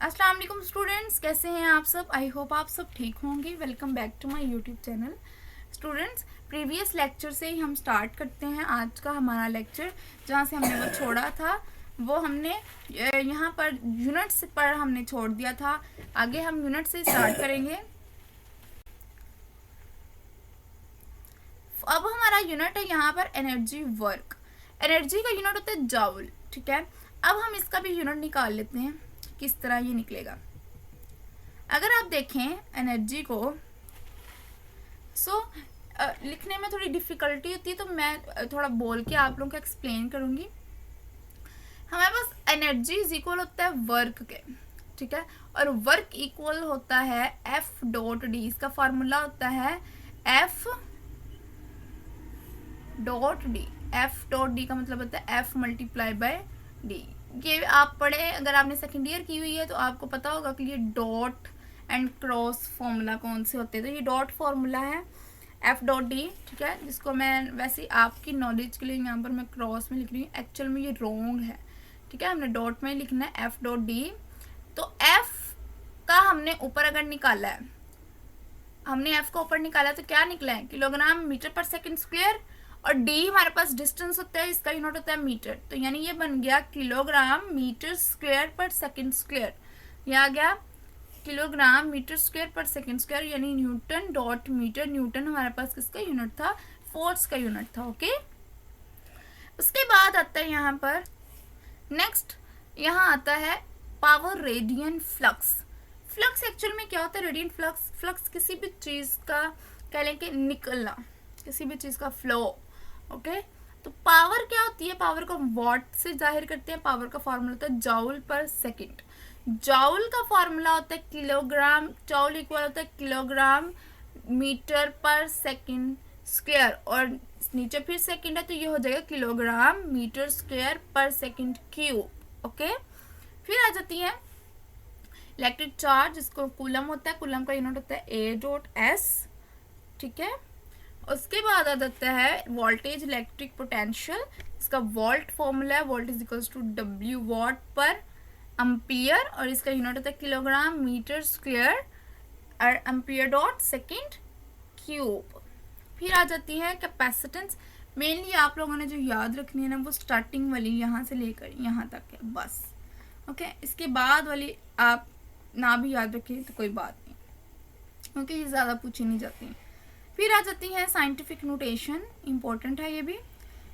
अस्सलाम वालेकुम स्टूडेंट्स, कैसे हैं आप सब। आई होप आप सब ठीक होंगे। Welcome back to my YouTube channel. Students, previous lecture से ही हम स्टार्ट करते हैं आज का हमारा लेक्चर। जहाँ से हमने वो छोड़ा था वो हमने यहाँ पर यूनिट्स पर हमने छोड़ दिया था। आगे हम यूनिट से स्टार्ट करेंगे। अब हमारा यूनिट है यहाँ पर एनर्जी वर्क। एनर्जी का यूनिट होता है जाउल, ठीक है। अब हम इसका भी यूनिट निकाल लेते हैं, किस तरह ये निकलेगा। अगर आप देखें एनर्जी को, लिखने में थोड़ी डिफिकल्टी होती है, तो मैं थोड़ा बोल के आप लोगों को एक्सप्लेन करूंगी। हमारे पास एनर्जी इज इक्वल होता है वर्क के, ठीक है, और वर्क इक्वल होता है एफ डॉट डी। इसका फॉर्मूला होता है F dot D. F dot D का मतलब होता है एफ मल्टीप्लाई बाय डी। ये आप पढ़े, अगर आपने सेकेंड ईयर की हुई है तो आपको पता होगा कि ये डॉट एंड क्रॉस फॉर्मूला कौन से होते हैं। तो ये डॉट फॉर्मूला है एफ डॉट डी, ठीक है, जिसको मैं वैसे आपकी नॉलेज के लिए यहाँ पर मैं क्रॉस में लिख रही हूँ। एक्चुअल में ये रॉन्ग है, ठीक है, हमने डॉट में लिखना है एफ डॉट डी। तो एफ का हमने ऊपर अगर निकाला है, हमने एफ का ऊपर निकाला तो क्या निकला है, किलोग्राम मीटर पर सेकेंड स्क्वायर, और डी हमारे पास डिस्टेंस होता है, इसका यूनिट होता है मीटर। तो यानी ये बन गया किलोग्राम मीटर स्क्वायर पर सेकेंड स्क्वायर। ये आ गया किलोग्राम मीटर स्क्वायर पर सेकेंड स्क्वायर, यानी न्यूटन डॉट मीटर। न्यूटन हमारे पास किसका यूनिट था, फोर्स का यूनिट था। ओके, उसके बाद आता है यहाँ पर नेक्स्ट, यहाँ आता है power radian flux. Flux actual में क्या होता है, रेडियन फ्लक्स। फ्लक्स किसी भी चीज का कह लें कि निकलना, किसी भी चीज का फ्लो। ओके, तो पावर क्या होती है, पावर को वॉट से जाहिर करते हैं। पावर का फॉर्मूला होता है जाउल पर सेकंड। जाउल का फॉर्मूला होता है किलोग्राम, जाउल इक्वल होता है किलोग्राम मीटर पर सेकंड स्क्वायर, और नीचे फिर सेकंड है तो ये हो जाएगा किलोग्राम मीटर स्क्वायर पर सेकंड क्यूब। ओके, फिर आ जाती है इलेक्ट्रिक चार्ज, जिसको कूलम होता है। कूलम का यूनिट होता है ए डॉट एस, ठीक है। उसके बाद आ जाता है वोल्टेज इलेक्ट्रिक पोटेंशियल। इसका वोल्ट फॉर्मूला है volt is equals to W watt per ampere, और इसका यूनिट होता है किलोग्राम मीटर स्क्वायर और एम्पियर डॉट सेकेंड क्यूब। फिर आ जाती है कैपेसिटेंस। मेनली आप लोगों ने जो याद रखनी है ना, वो स्टार्टिंग वाली यहाँ से लेकर यहाँ तक है बस। ओके, इसके बाद वाली आप ना भी याद रखें तो कोई बात नहीं, क्योंकि ये ज़्यादा पूछी नहीं जाती। फिर आ जाती है साइंटिफिक नोटेशन, इंपॉर्टेंट है ये भी।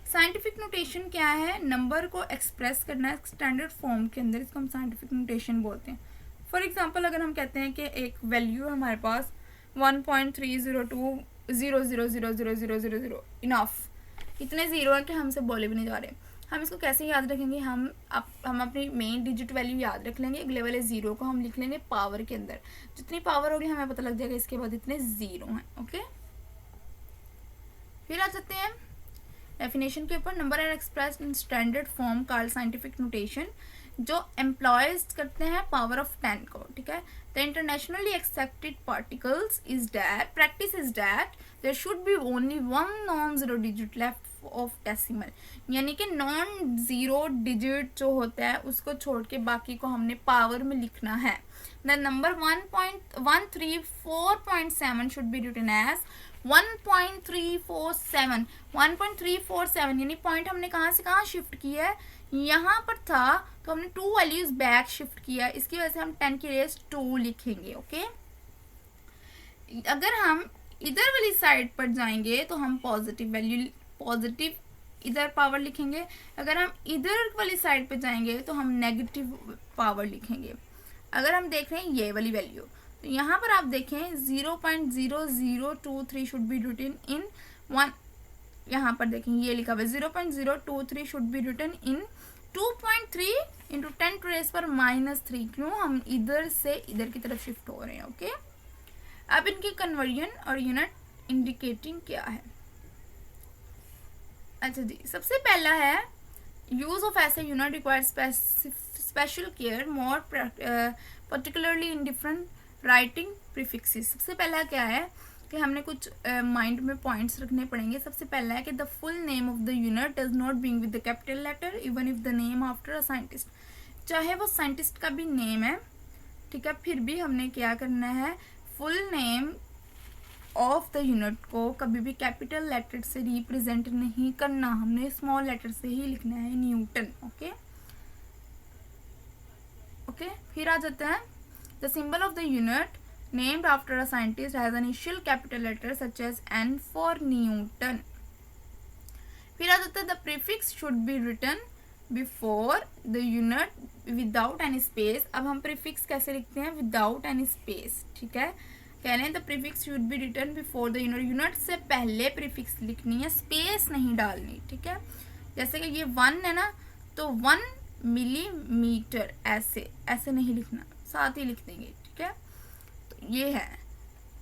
साइंटिफिक नोटेशन क्या है, नंबर को एक्सप्रेस करना है स्टैंडर्ड फॉर्म के अंदर, इसको हम साइंटिफिक नोटेशन बोलते हैं। फॉर एग्जांपल, अगर हम कहते हैं कि एक वैल्यू है हमारे पास 1.3020000000 इनफ, इतने जीरो है कि हमसे बोले भी नहीं जा रहे। हम इसको कैसे याद रखेंगे, हम अपनी मेन डिजिट वैल्यू याद रख लेंगे, अगले वाले जीरो को हम लिख लेंगे पावर के अंदर। जितनी पावर होगी हमें पता लग जाएगा इसके बाद इतने जीरो हैं। ओके, फिर आ जाते हैं डेफिनेशन के ऊपर। Number are expressed in standard form called scientific notation, जो एम्प्लॉयज करते हैं पावर ऑफ 10 को, ठीक है। The internationally accepted particles is that practice is that there should be only one non zero digit left of decimal, यानी कि non zero digit जो होता है उसको छोड़ के बाकी को हमने पावर में लिखना है। The number 1.134.7 should be written as 1.347। 1.347 यानी पॉइंट हमने कहाँ से कहाँ शिफ्ट किया है, यहाँ पर था तो हमने 2 वैल्यूज बैक शिफ्ट किया, इसकी वजह से हम 10 की रेस 2 लिखेंगे। ओके, अगर हम इधर वाली साइड पर जाएंगे तो हम पॉजिटिव वैल्यू, पॉजिटिव इधर पावर लिखेंगे। अगर हम इधर वाली साइड पर जाएंगे तो हम नेगेटिव पावर लिखेंगे। अगर हम देख रहे हैं ये वाली वैल्यू, तो यहाँ पर आप देखें 0.0023 शुड बी रिटन इन 1, यहाँ पर देखें ये लिखा हुआ है 0.023 should be written in 2.3 into 10 to raise पर -3। क्यों, हम इधर से इधर की तरफ शिफ्ट हो रहे हैं। ओके, अब इनकी कन्वर्जन और यूनिट इंडिकेटिंग क्या है। अच्छा जी, सबसे पहला है यूज ऑफ ऐसे unit required special care more particularly in different writing prefixes. सबसे पहला क्या है कि हमने कुछ माइंड में पॉइंट्स रखने पड़ेंगे। सबसे पहला है कि the full name of the unit does not being with the capital letter even if the name after a scientist. चाहे वो साइंटिस्ट का भी नेम है ठीक है। फिर भी हमने क्या करना है, full name of the unit को कभी भी कैपिटल लेटर से रिप्रेजेंट नहीं करना, हमने स्मॉल लेटर से ही लिखना है, न्यूटन। Okay okay. फिर आ जाता है the symbol of the unit named after a scientist has an initial capital letter such as N for Newton. फिर आ जाता है the prefix should be written before the unit without any space. अब हम प्रीफिक्स कैसे लिखते हैं, without any space. ठीक है, कह रहे हैं the prefix should be written before the unit, unit से पहले प्रीफिक्स लिखनी है, स्पेस नहीं डालनी। ठीक है, जैसे कि ये 1 है ना, तो 1 मिलीमीटर ऐसे ऐसे नहीं लिखना, साथ ही लिख देंगे। ठीक है, तो ये है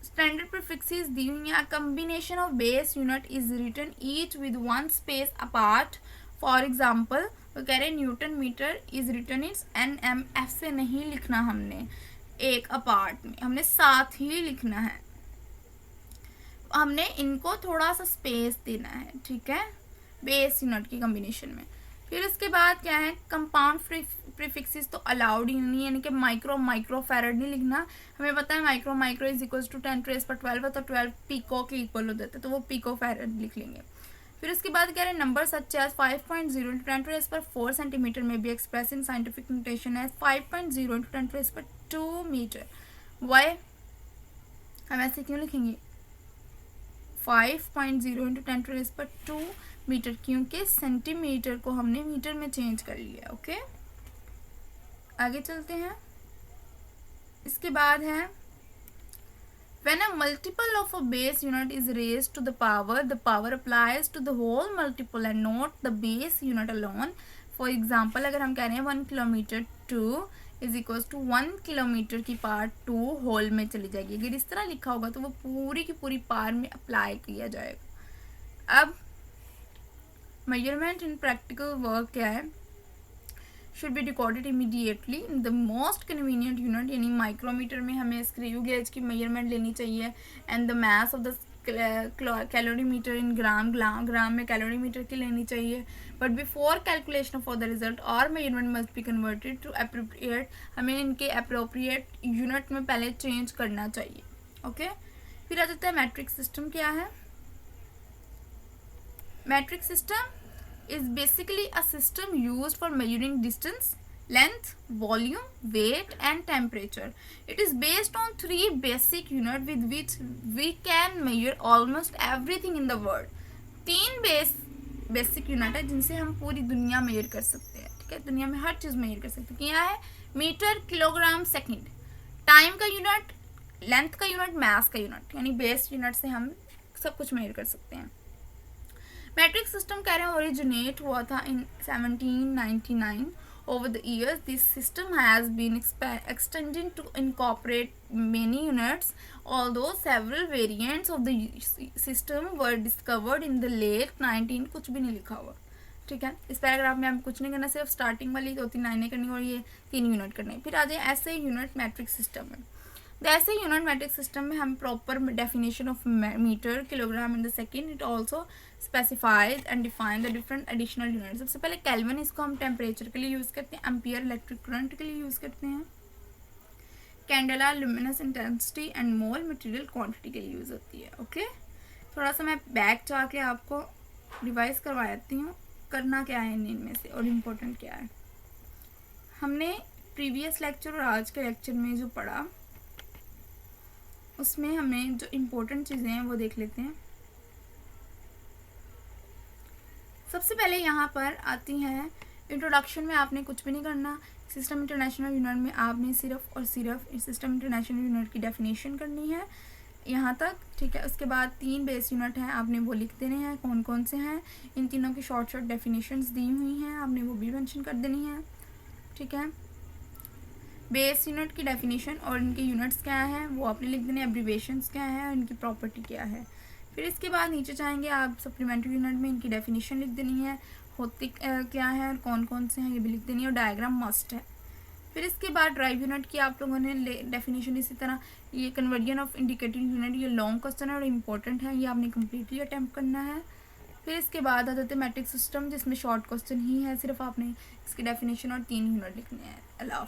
स्टैंडर्ड प्रीफिक्सेस दी हुई हैं। Combination of base unit is written each with 1 space apart. For example वो कह रहे हैं newton metre is written it's NM, ऐसे नहीं लिखना, हमने एक अपार्ट में, हमने साथ ही लिखना है, हमने इनको थोड़ा सा स्पेस देना है। ठीक है, बेस यूनिट की कॉम्बिनेशन में। फिर इसके बाद क्या है, कंपाउंड प्रीफिक्सेस तो अलाउड ही नहीं है, यानी कि माइक्रो फैरड नहीं लिखना। हमें पता है माइक्रो इज इक्वल टू 10⁻12 है, तो 12 पिको के इक्वल हो जाता है, तो वो पिको फैरड लिख लेंगे। फिर उसके बाद कह रहे हैं नंबर सच एज 5.0 × 10⁻4 सेंटीमीटर में be express in scientific notation as 5.0 × 10⁻2 metre. Why हम ऐसे क्यों लिखेंगे 5.0 × 10⁻2 मीटर, क्योंकि सेंटीमीटर को हमने मीटर में चेंज कर लिया। ओके, आगे चलते हैं। इसके बाद है when a multiple of a base unit is raised to the power applies to the whole multiple and not the base unit alone. For example, अगर हम कह रहे हैं 1 kilometre 2 is equal to 1 kilometre की पार्ट 2 होल में चली जाएगी। अगर इस तरह लिखा होगा तो वो पूरी की पूरी पार में अप्लाई किया जाएगा। अब मेजरमेंट इन प्रैक्टिकल वर्क क्या है, should be recorded immediately in the most convenient unit, यानी माइक्रोमीटर में हमें स्क्रू गेज की मेजरमेंट लेनी चाहिए, and the mass of the calorimeter in gram में कैलोरीमीटर की लेनी चाहिए। But before calculation for the result और measurement must be converted to appropriate, हमें इनके अप्रोप्रिएट यूनिट में पहले चेंज करना चाहिए। ओके, फिर आ जाता है मैट्रिक सिस्टम क्या है। Matric system is basically a system used for measuring distance, length, volume, weight and temperature. It is based on 3 basic units with which we can measure almost everything in the world. 3 basic unit है जिनसे हम पूरी दुनिया major कर सकते हैं। ठीक है, दुनिया में हर चीज़ मेजर कर सकते हैं। क्या है, मीटर, किलोग्राम, सेकंड, टाइम का यूनिट, लेंथ का यूनिट, मास का यूनिट, यानी बेस यूनिट से हम सब कुछ मेजर कर सकते हैं। मैट्रिक सिस्टम कह रहे हैं ओरिजिनेट हुआ था इन 1799। Over the years, this system has been extended to incorporate many units, although several variants of the system were discovered in the late 19। कुछ भी नहीं लिखा हुआ। ठीक है, इस पैराग्राफ में हम कुछ नहीं करना, सिर्फ स्टार्टिंग वाली 2-3 लाइनें करनी और ये 3 यूनिट करने। फिर आ जाए ऐसे यूनिट मैट्रिक सिस्टम में। ऐसे यूनिट मैट्रिक सिस्टम में हम proper definition of metre, kilogram and the second, it also specifies and define the different additional unit. सबसे पहले केल्विन, इसको हम टेम्परेचर के लिए यूज़ करते हैं। एम्पियर इलेक्ट्रिक करंट के लिए यूज़ करते हैं। Candela luminous intensity and mole material quantity के लिए यूज़ होती है। ओके, थोड़ा सा मैं बैक जाके आपको रिवाइज करवाती हूँ करना क्या है इनमें से और इम्पोर्टेंट क्या है। हमने प्रीवियस लेक्चर और आज के लेक्चर में जो पढ़ा उसमें हमें जो इम्पोर्टेंट चीज़ें हैं वो देख लेते हैं। सबसे पहले यहाँ पर आती हैं इंट्रोडक्शन में, आपने कुछ भी नहीं करना। सिस्टम इंटरनेशनल यूनिट में आपने सिर्फ और सिर्फ सिस्टम इंटरनेशनल यूनिट की डेफिनेशन करनी है यहाँ तक। ठीक है, उसके बाद 3 बेस यूनिट हैं, आपने वो लिख देने हैं कौन कौन से हैं। इन तीनों की शॉर्ट डेफिनेशंस दी हुई हैं, आपने वो भी मेंशन कर देनी है। ठीक है, बेस यूनिट की डेफिनेशन और इनके यूनिट्स क्या हैं वो आपने लिख देने, एब्रीवेशंस क्या है और इनकी प्रॉपर्टी क्या है। फिर इसके बाद नीचे चाहेंगे आप सप्लीमेंट्री यूनिट में इनकी डेफिनेशन लिख देनी है, होती क्या है और कौन कौन से हैं ये भी लिख देनी है, और डायग्राम मस्ट है। फिर इसके बाद ड्राइव यूनिट की आप लोगों ने डेफिनेशन इसी तरह, ये कन्वर्जन ऑफ इंडिकेटिंग यूनिट, ये लॉन्ग क्वेश्चन है और इम्पोर्टेंट है, ये आपने कम्प्लीटली अटैम्प्ट करना है। फिर इसके बाद आ जाते हैं मैट्रिक सिस्टम जिसमें शॉर्ट क्वेश्चन ही है, सिर्फ आपने इसकी डेफिनेशन और 3 यूनिट लिखने हैं। अल्लाह।